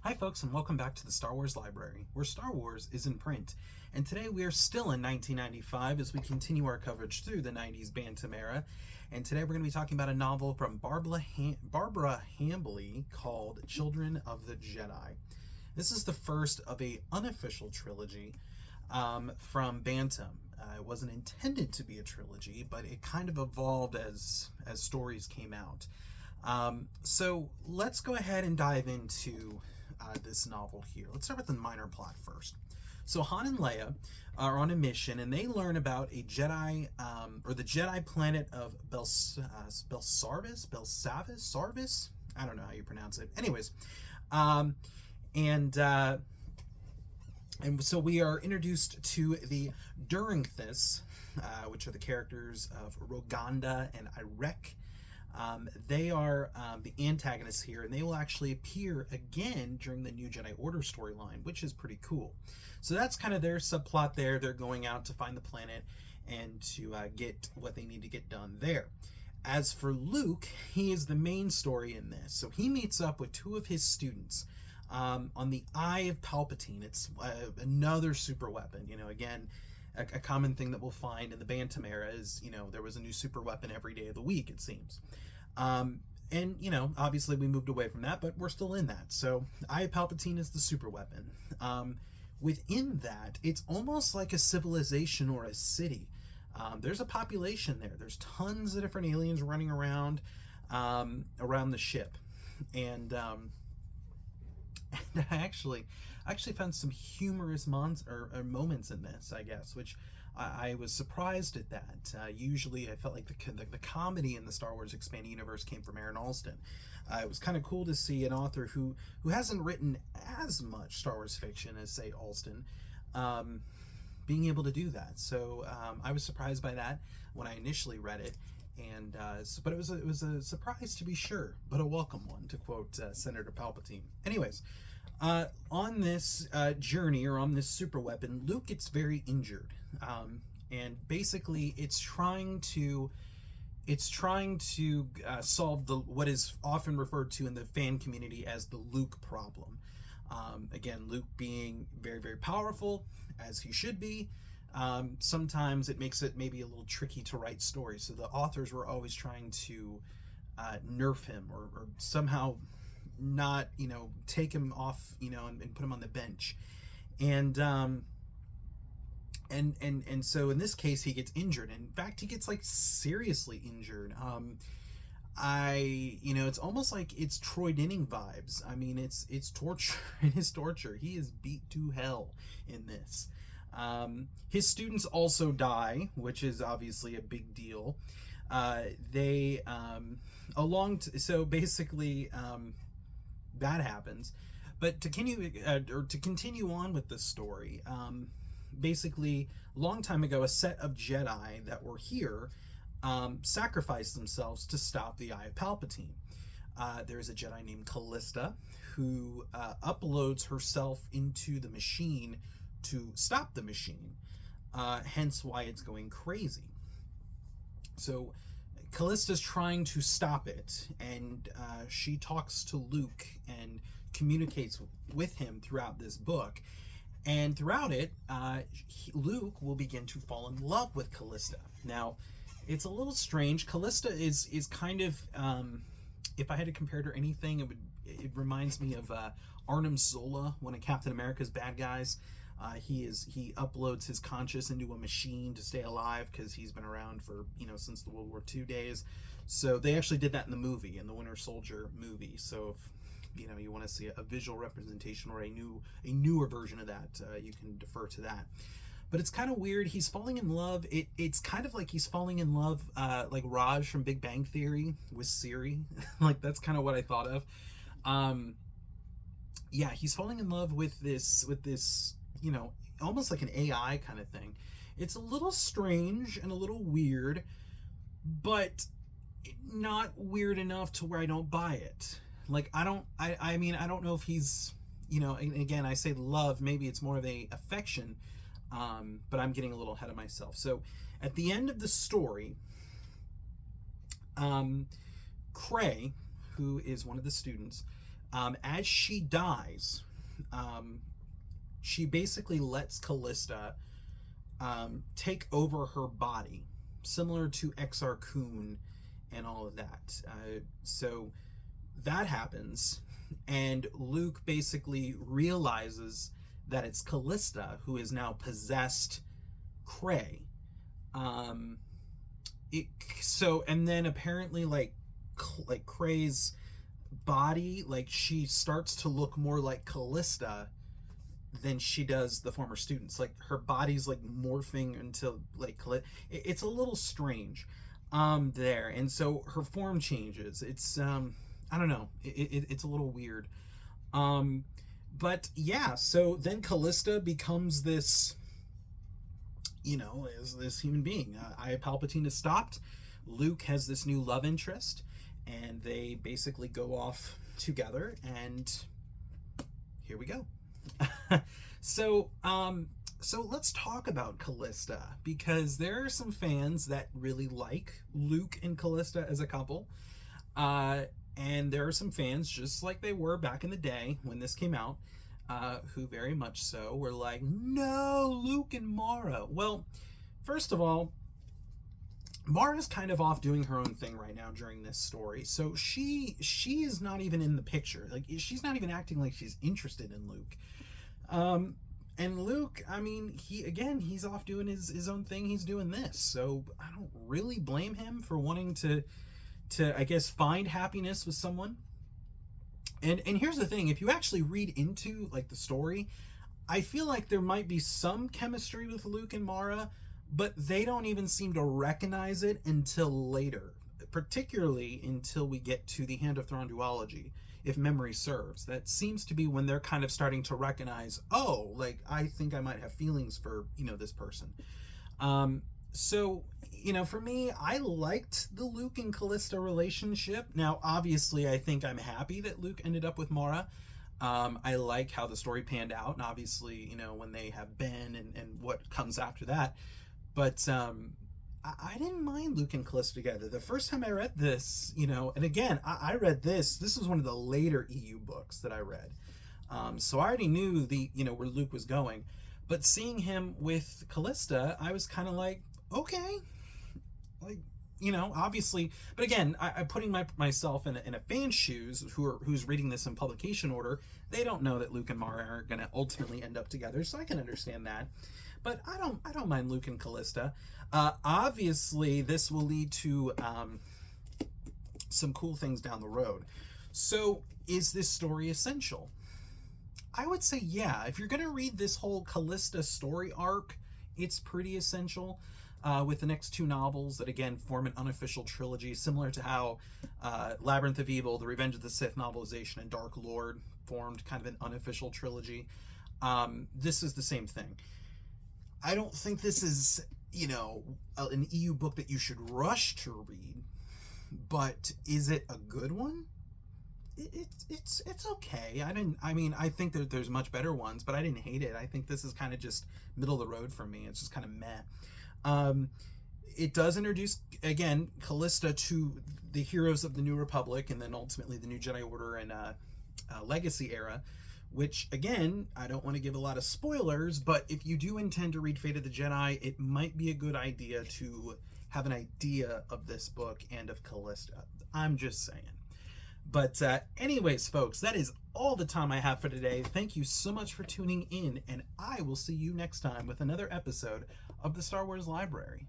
Hi folks, and welcome back to the Star Wars Library, where Star Wars is in print. And today we are still in 1995 as we continue our coverage through the 90s Bantam era. And today we're going to be talking about a novel from Barbara Hambly called Children of the Jedi. This is the first of a unofficial trilogy from Bantam. It wasn't intended to be a trilogy, but it kind of evolved as stories came out. So let's go ahead and dive into this novel here. Let's start with the minor plot first. So Han and Leia are on a mission, and they learn about a Jedi, or the Jedi planet of Sarvis. I don't know how you pronounce it. Anyways, and so we are introduced to the Duringthis, which are the characters of Roganda and Irek. They are the antagonists here, and they will actually appear again during the New Jedi Order storyline, which is pretty cool. So that's kind of their subplot there. They're going out to find the planet and to get what they need to get done there. As for Luke, he is the main story in this. So he meets up with two of his students on the Eye of Palpatine. It's another super weapon. Again, a common thing that we'll find in the Bantam era is, there was a new super weapon every day of the week, it seems. And, obviously we moved away from that, but we're still in that. So Eye of Palpatine is the super weapon. Within that, it's almost like a civilization or a city. There's a population there. There's tons of different aliens running around the ship. And I actually found some humorous moments in this, I guess, which I was surprised at that. Usually I felt like the comedy in the Star Wars Expanded Universe came from Aaron Alston. It was kind of cool to see an author who hasn't written as much Star Wars fiction as, say, Alston, being able to do that. So I was surprised by that when I initially read it. And but it was a surprise, to be sure, but a welcome one, to quote Senator Palpatine. Anyways, on this journey, or on this super weapon, Luke gets very injured, and basically it's trying to solve what is often referred to in the fan community as the Luke problem. Again, Luke being very, very powerful, as he should be. Sometimes it makes it maybe a little tricky to write stories, so the authors were always trying to nerf him, or somehow not take him off, and put him on the bench. And so in this case he gets injured. In fact, he gets seriously injured. It's almost like it's Troy Denning vibes. I mean, it's torture. It is torture. He is beat to hell in this. His students also die, which is obviously a big deal. So basically, that happens. But to continue on with the story, basically, a long time ago, a set of Jedi that were here sacrificed themselves to stop the Eye of Palpatine. There's a Jedi named Callista who uploads herself into the machine to stop the machine, hence why it's going crazy. So Callista's trying to stop it, and she talks to Luke and communicates with him throughout this book. And throughout it, Luke will begin to fall in love with Callista. Now, it's a little strange. Callista is kind of, if I had to compare it to anything, it reminds me of Arnim Zola, one of Captain America's bad guys. He uploads his conscious into a machine to stay alive because he's been around for since the World War II days. So they actually did that in the movie, in the Winter Soldier movie. So if you want to see a visual representation or a newer version of that, you can defer to that. But it's kind of weird. He's falling in love. It's kind of like he's falling in love, like Raj from Big Bang Theory with Siri. That's kind of what I thought of. Yeah, he's falling in love with this almost like an AI kind of thing. It's a little strange and a little weird, but not weird enough to where I don't buy it. I don't know if he's, and again, I say love, maybe it's more of a affection, but I'm getting a little ahead of myself. So at the end of the story, Cray, who is one of the students, As she dies, she basically lets Callista take over her body, similar to Exar Kun and all of that. So that happens, and Luke basically realizes that it's Callista who has now possessed Cray. And then apparently, like Cray's body, like, she starts to look more like Callista than she does the former students. Like, her body's like morphing into like it's a little strange there, and so her form changes. It's I don't know, it's a little weird. But yeah, so then Callista becomes this, as this human being. Palpatine is stopped. Luke has this new love interest, and they basically go off together, and here we go. So let's talk about Callista, because there are some fans that really like Luke and Callista as a couple. And there are some fans, just like they were back in the day when this came out, who very much so were like, no, Luke and Mara. Well, first of all, Mara's kind of off doing her own thing right now during this story, so she is not even in the picture. Like, she's not even acting like she's interested in Luke. And Luke, I mean, he's off doing his own thing. He's doing this, so I don't really blame him for wanting to I guess find happiness with someone. And here's the thing: if you actually read into like the story, I feel like there might be some chemistry with Luke and Mara, but they don't even seem to recognize it until later, particularly until we get to the Hand of Thrawn duology, if memory serves. That seems to be when they're kind of starting to recognize, oh, like, I think I might have feelings for, this person. So, for me, I liked the Luke and Callista relationship. Now, obviously, I think I'm happy that Luke ended up with Mara. I like how the story panned out, and obviously, when they have Ben and what comes after that. But I didn't mind Luke and Callista together. The first time I read this, and again, I read this was one of the later EU books that I read. So I already knew where Luke was going. But seeing him with Callista, I was kind of like, okay, like, obviously. But again, I'm putting myself in a fan's shoes who's reading this in publication order. They don't know that Luke and Mara are going to ultimately end up together, so I can understand that. But I don't mind Luke and Callista. Obviously, this will lead to some cool things down the road. So, is this story essential? I would say yeah. If you're going to read this whole Callista story arc, it's pretty essential. With the next two novels that, again, form an unofficial trilogy, similar to how Labyrinth of Evil, the Revenge of the Sith novelization, and Dark Lord formed kind of an unofficial trilogy. This is the same thing. I don't think this is, an EU book that you should rush to read, but is it a good one? It's okay. I think that there's much better ones, but I didn't hate it. I think this is kind of just middle of the road for me. It's just kind of meh. It does introduce, again, Callista to the heroes of the New Republic, and then ultimately the New Jedi Order and Legacy era, which, again, I don't want to give a lot of spoilers, but if you do intend to read Fate of the Jedi, it might be a good idea to have an idea of this book and of Callista. I'm just saying. But anyways, folks, that is all the time I have for today. Thank you so much for tuning in, and I will see you next time with another episode of the Star Wars Library.